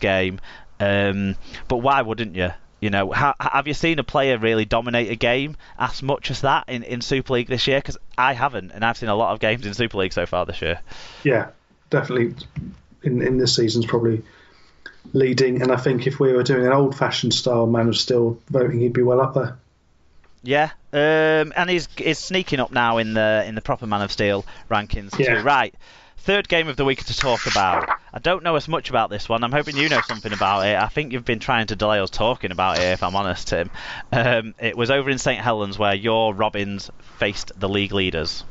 game. But why wouldn't you? You know, have you seen a player really dominate a game as much as that in Super League this year? Because I haven't, and I've seen a lot of games in Super League so far this year. Yeah, definitely. In this season's probably leading, and I think if we were doing an old-fashioned style Man of Steel voting, he'd be well up there. Yeah, and he's sneaking up now in the proper Man of Steel rankings too. Right. Third game of the week to talk about. I don't know as much about this one. I'm hoping you know something about it. I think you've been trying to delay us talking about it, if I'm honest, Tim. It was over in St Helens where your Robins faced the league leaders.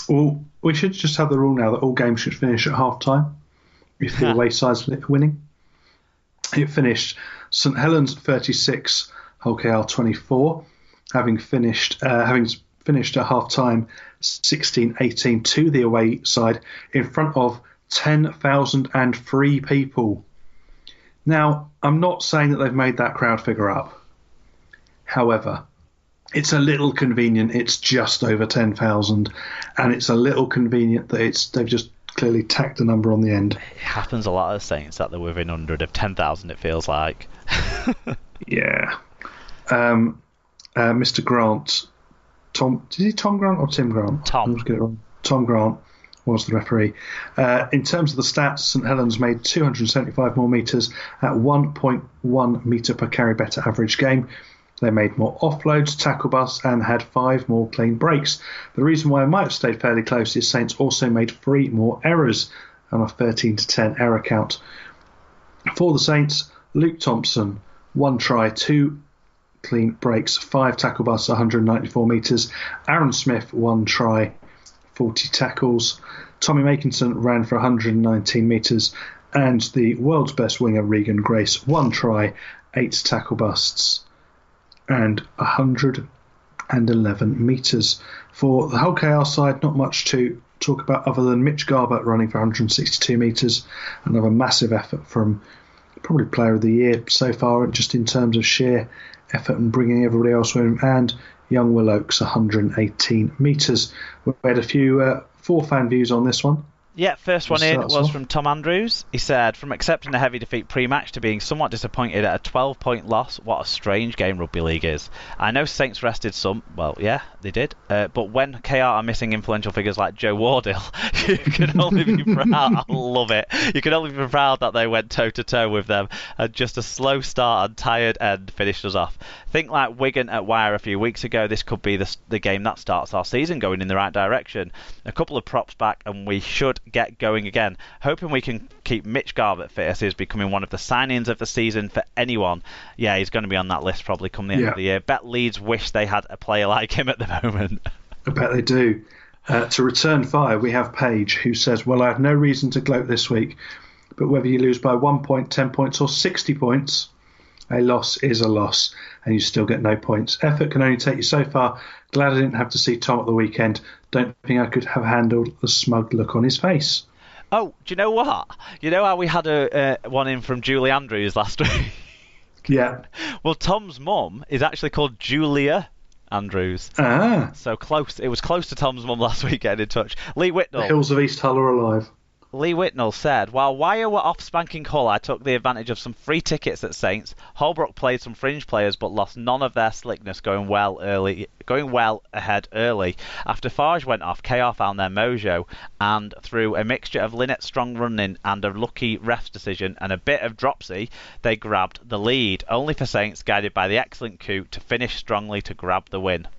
Well, we should just have the rule now that all games should finish at half-time if the away side's winning. It finished St Helens 36, Hull KR 24, having finished at half-time 16-18 to the away side in front of 10,003 people. Now, I'm not saying that they've made that crowd figure up. However, it's a little convenient. It's just over 10,000, and it's a little convenient that they've just clearly tacked a number on the end. It happens a lot of Saints that they're within 100 of 10,000, it feels like. Yeah. Mr. Grant... Is he Tom Grant or Tim Grant? Tom. Get it wrong. Tom Grant was the referee. In terms of the stats, St Helens made 275 more metres at 1.1 metre per carry better average game. They made more offloads, tackle busts, and had 5 more clean breaks. The reason why it might have stayed fairly close is Saints also made 3 more errors on a 13-10 error count. For the Saints, Luke Thompson, 1 try, 2 clean breaks, 5 tackle busts, 194 metres. Aaron Smith, 1 try, 40 tackles. Tommy Makinson ran for 119 metres. And the world's best winger, Regan Grace, 1 try, 8 tackle busts, and 111 metres. For the Hull KR side, not much to talk about other than Mitch Garbutt running for 162 metres. Another massive effort from probably player of the year so far, just in terms of sheer effort and bringing everybody else with him. And young Will Oakes, 118 metres. We had a few 4-fan views on this one. Yeah, first one in was from Tom Andrews. He said, from accepting a heavy defeat pre-match to being somewhat disappointed at a 12-point loss, what a strange game Rugby League is. I know Saints rested some, well, yeah, they did, but when KR are missing influential figures like Joe Wardle, you can only be proud, I love it, you can only be proud that they went toe-to-toe with them, and just a slow start and tired end finished us off. Think like Wigan at Wire a few weeks ago, this could be the game that starts our season going in the right direction. A couple of props back and we should get going again. Hoping we can keep Mitch Garbutt fit as he's becoming one of the signings of the season for anyone. Yeah, he's going to be on that list probably come the end of the year. Bet Leeds wish they had a player like him at the moment. I bet they do. To return fire, we have Paige, who says, well, I have no reason to gloat this week, but whether you lose by 1 point, 10 points or 60 points, a loss is a loss, and you still get no points. Effort can only take you so far. Glad I didn't have to see Tom at the weekend. Don't think I could have handled the smug look on his face. Oh, do you know what? You know how we had one in from Julie Andrews last week? Yeah. Well, Tom's mum is actually called Julia Andrews. Ah. So close. It was close to Tom's mum last week getting in touch. Lee Whitnell. The hills of East Hull are alive. Lee Whitnell said, while Wire were off spanking Hull, I took the advantage of some free tickets at Saints. Holbrook played some fringe players but lost none of their slickness going well ahead early. After Farge went off, KR found their mojo, and through a mixture of Linnett's strong running and a lucky ref's decision and a bit of dropsy, they grabbed the lead, only for Saints, guided by the excellent coup, to finish strongly to grab the win.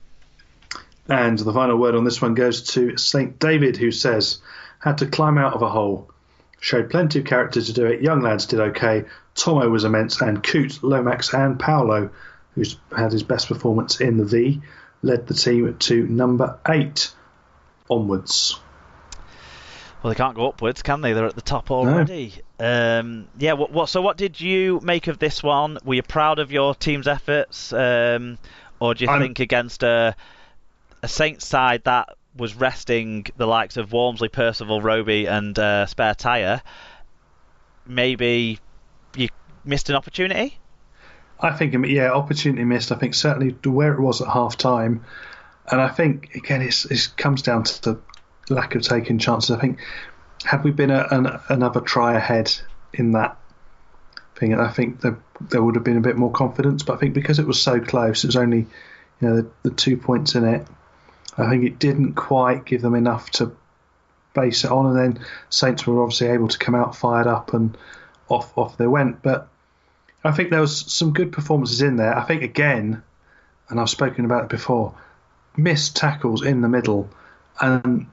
And the final word on this one goes to St David, who says, had to climb out of a hole. Showed plenty of character to do it. Young lads did okay. Tomo was immense, and Coote, Lomax and Paolo, who's had his best performance in the V, led the team to number 8 onwards. Well, they can't go upwards, can they? They're at the top already. No. So what did you make of this one? Were you proud of your team's efforts? Or do you think against a Saints side that was resting the likes of Walmsley, Percival, Roby and Spare Tyre, maybe you missed an opportunity? I think, opportunity missed. I think certainly where it was at half-time. And I think, again, it comes down to the lack of taking chances. I think, had we been another try ahead in that I think there would have been a bit more confidence, but I think because it was so close, it was only the 2 points in it. I think it didn't quite give them enough to base it on, and then Saints were obviously able to come out fired up and off they went. But I think there was some good performances in there. I think again, and I've spoken about it before, missed tackles in the middle, and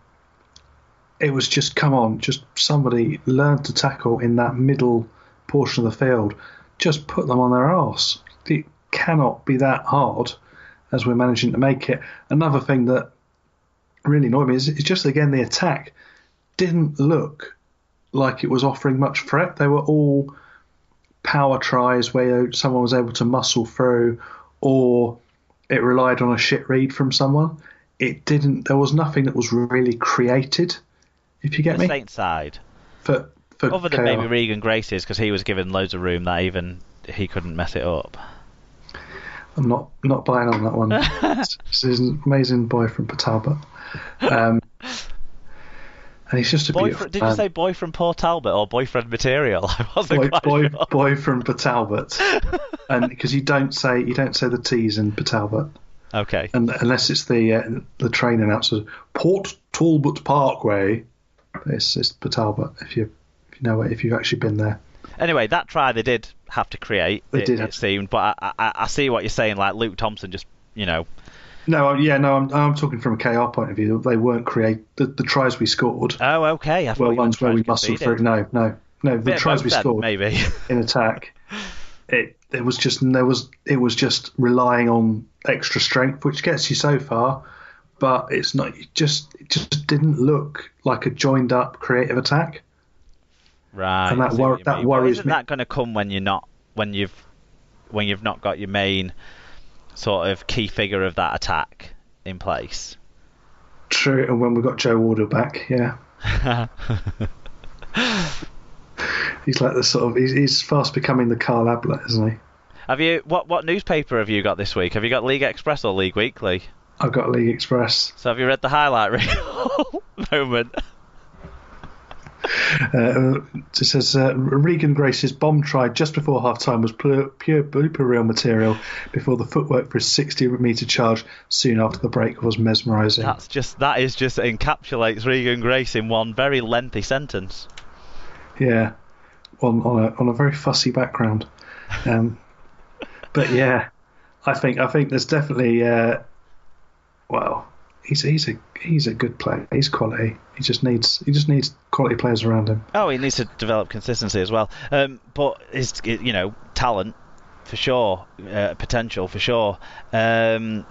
it was just, come on, just somebody learn to tackle in that middle portion of the field. Just put them on their arse. It cannot be that hard as we're managing to make it. Another thing that really annoyed me is just, again, the attack didn't look like it was offering much threat. They were all power tries where someone was able to muscle through, or it relied on a shit read from someone. There was nothing that was really created, if you get me. The Saints side. For other than maybe Regan Grace's, because he was given loads of room that even he couldn't mess it up. I'm not buying on that one. This is an amazing boy from Port Talbot. And he's just a beautiful Did you say boy from Port Talbot or boyfriend material? I wasn't quite sure. Boy from Port Talbot. And because you don't say the T's in Port Talbot. Okay. And unless it's the train announcer, Port Talbot Parkway. It's Port Talbot if you know it, if you've actually been there. Anyway, that try they did have to create. It seemed, but I see what you're saying. Like Luke Thompson, just No, I'm talking from a KR point of view. They weren't the tries we scored. Oh, okay. Well, ones where we muscled through. No. The tries we scored maybe in attack. It was just relying on extra strength, which gets you so far, but it's not. It just didn't look like a joined up creative attack. Right. And that worries me. Isn't that going to come when you've not got your main sort of key figure of that attack in place? True, and when we've got Joe Warder back, yeah. He's like he's fast becoming the Carl Ablett, isn't he? Have you what newspaper have you got this week? Have you got League Express or League Weekly? I've got League Express. So have you read the highlight reel moment? It says Regan Grace's bomb try just before half-time was pure blooper reel material before the footwork for his 60-metre charge soon after the break was mesmerising. That encapsulates Regan Grace in one very lengthy sentence. Yeah, on a very fussy background. But yeah, I think there's definitely he's a good player. He's quality. He just needs quality players around him. Oh, he needs to develop consistency as well. But his talent for sure, potential for sure. And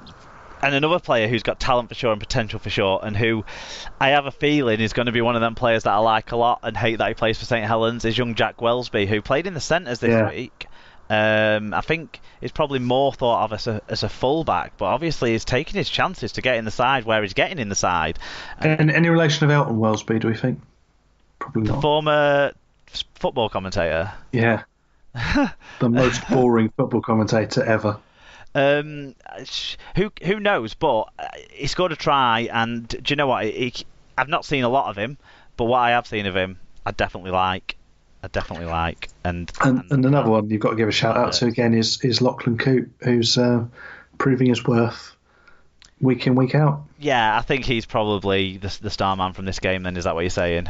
another player who's got talent for sure and potential for sure, and who I have a feeling is going to be one of them players that I like a lot and hate that he plays for St Helens, is young Jack Wellesby, who played in the centres this week. I think is probably more thought of as a fullback, but obviously he's taking his chances to get in the side where he's getting in the side. And any relation of Elton Wellesby, do we think? Probably not. Former football commentator. Yeah. The most boring football commentator ever. Who knows? But he scored a try, and do you know what? I've not seen a lot of him, but what I have seen of him, I definitely like. And another one you've got to give a shout out to again is Lachlan Coote, who's proving his worth week in, week out. Yeah, I think he's probably the star man from this game then, is that what you're saying?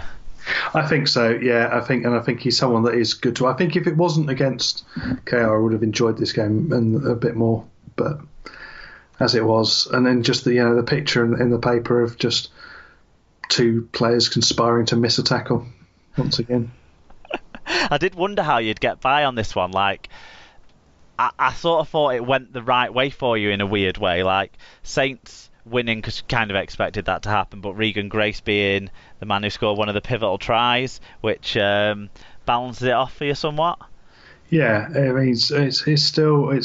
I think so, yeah. I think he's someone that is good to. I think if it wasn't against KR, I would have enjoyed this game and a bit more, but as it was, and then just the picture in the paper of just two players conspiring to miss a tackle once again. I did wonder how you'd get by on this one. Like, I sort of thought it went the right way for you in a weird way. Like, Saints winning because you kind of expected that to happen, but Regan Grace being the man who scored one of the pivotal tries, which balances it off for you somewhat. Yeah, I mean, it's still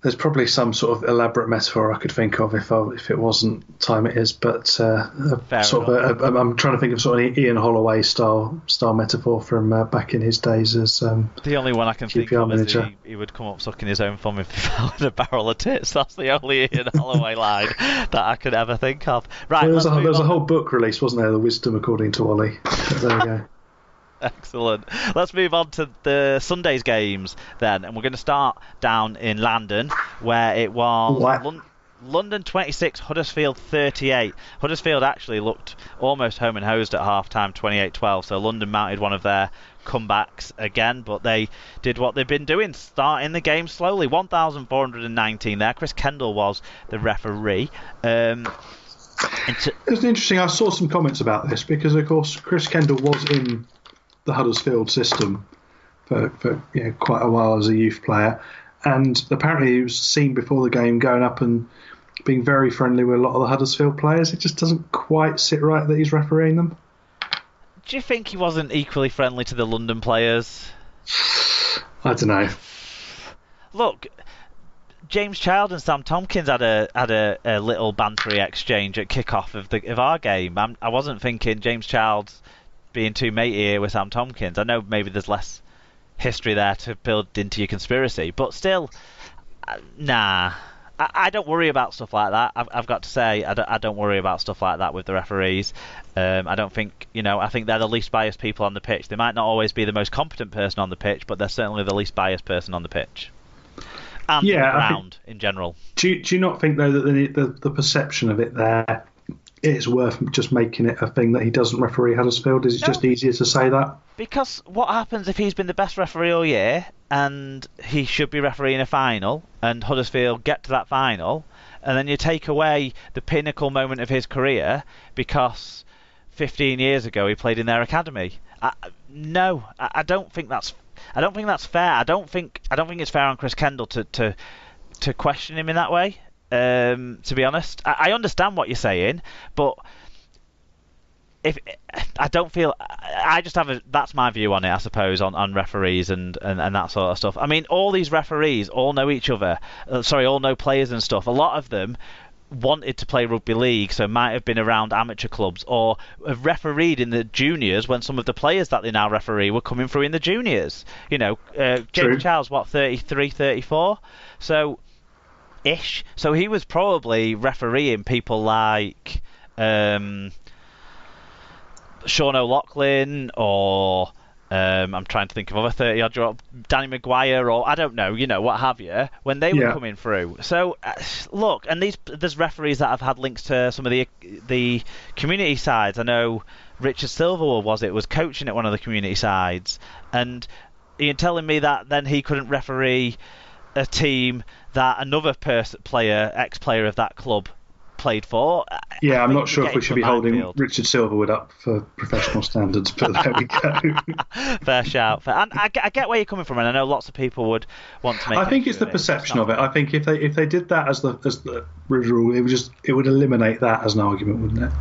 there's probably some sort of elaborate metaphor I could think of if it wasn't time it is, but I'm trying to think of sort of an Ian Holloway style metaphor from back in his days as the only one I can think of is he would come up sucking his own thumb if he fell in a barrel of tits. That's the only Ian Holloway line that I could ever think of. Right, there was a whole book released, wasn't there? The Wisdom According to Ollie. There we go. Excellent. Let's move on to the Sunday's games then, and we're going to start down in London, where it was London 26, Huddersfield 38. Huddersfield actually looked almost home and hosed at half-time, 28-12, so London mounted one of their comebacks again, but they did what they've been doing, starting the game slowly. 1,419 there. Chris Kendall was the referee. It's interesting. I saw some comments about this because, of course, Chris Kendall was in the Huddersfield system for quite a while as a youth player, and apparently he was seen before the game going up and being very friendly with a lot of the Huddersfield players. It just doesn't quite sit right that he's refereeing them. Do you think he wasn't equally friendly to the London players? I don't know. Look, James Child and Sam Tompkins had a little bantery exchange at kick-off of our game. I wasn't thinking James Child's being too matey here with Sam Tompkins. I know maybe there's less history there to build into your conspiracy, but still, nah. I don't worry about stuff like that. I've got to say, I don't worry about stuff like that with the referees. I don't think, I think they're the least biased people on the pitch. They might not always be the most competent person on the pitch, but they're certainly the least biased person on the pitch. And the ground in general. Do you not think, though, that the perception of it there is worth just making it a thing that he doesn't referee Huddersfield? Is it just easier to say that? Because what happens if he's been the best referee all year and he should be refereeing a final and Huddersfield get to that final and then you take away the pinnacle moment of his career because 15 years ago he played in their academy? No, I don't think that's fair. I don't think it's fair on Chris Kendall to question him in that way. To be honest, I understand what you're saying, but I don't feel, I just have that's my view on it, I suppose, on referees and that sort of stuff. I mean, all these referees all know each other. All know players and stuff. A lot of them wanted to play rugby league, so might have been around amateur clubs or have refereed in the juniors when some of the players that they now referee were coming through in the juniors. James Child's 33, 34, so he was probably refereeing people like Sean O'Loughlin or I'm trying to think of other 30-odd, Danny Maguire, or I don't know, what have you, when they were coming through. So, look, and there's referees that have had links to some of the community sides. I know Richard Silverwood was coaching at one of the community sides, and you're telling me that then he couldn't referee a team that another ex-player of that club played for. Yeah, I'm not sure if we should be holding Richard Silverwood up for professional standards, but there we go. Fair shout. And I get where you're coming from, and I know lots of people would want to make. I think it's the perception of it. I think if they did that as the rule, it would eliminate that as an argument, wouldn't it?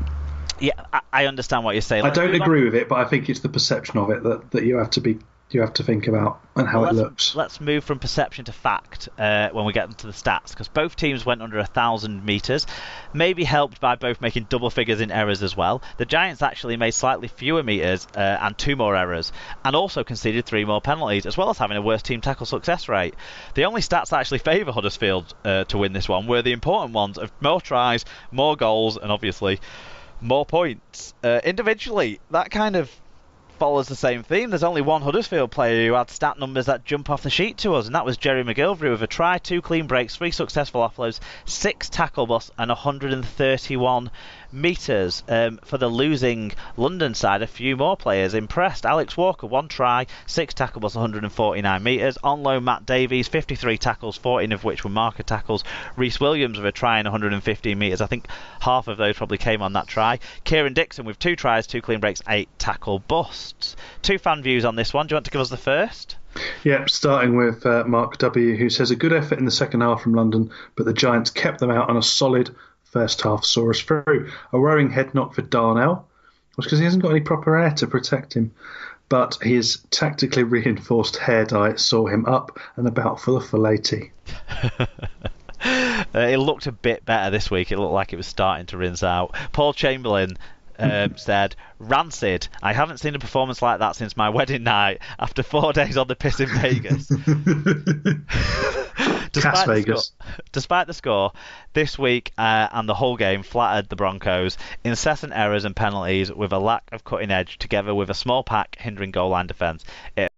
Yeah, I understand what you're saying. I don't agree with it, but I think it's the perception of it that you have to think about and how it looks. Let's move from perception to fact when we get into the stats, because both teams went under 1,000 metres, maybe helped by both making double figures in errors as well. The Giants actually made slightly fewer metres and 2 more errors, and also conceded 3 more penalties, as well as having a worse team tackle success rate. The only stats that actually favour Huddersfield to win this one were the important ones of more tries, more goals, and obviously more points. Individually, that kind of follows the same theme. There's only one Huddersfield player who had stat numbers that jump off the sheet to us, and that was Jerry McGilvray with a try, 2 clean breaks, 3 successful offloads, 6 tackle busts, and 131 metres. For the losing London side, a few more players impressed. Alex Walker, 1 try, 6 tackle busts, 149 metres. On loan, Matt Davies, 53 tackles, 14 of which were marker tackles. Rhys Williams with a try and 115 metres. I think half of those probably came on that try. Kieran Dixon with 2 tries, 2 clean breaks, 8 tackle busts. 2 fan views on this one. Do you want to give us the first? Yep, starting with Mark W, who says a good effort in the second half from London, but the Giants kept them out, and a solid first half saw us through. A worrying head knock for Darnell was because he hasn't got any proper air to protect him, but his tactically reinforced hair dye saw him up and about for the filet. It looked a bit better this week. It looked like it was starting to rinse out. Paul Chamberlain said, rancid. I haven't seen a performance like that since my wedding night after 4 days on the piss in Vegas. Cas Vegas. Despite the score, this week and the whole game flattered the Broncos. Incessant errors and penalties with a lack of cutting edge together with a small pack hindering goal line defence. It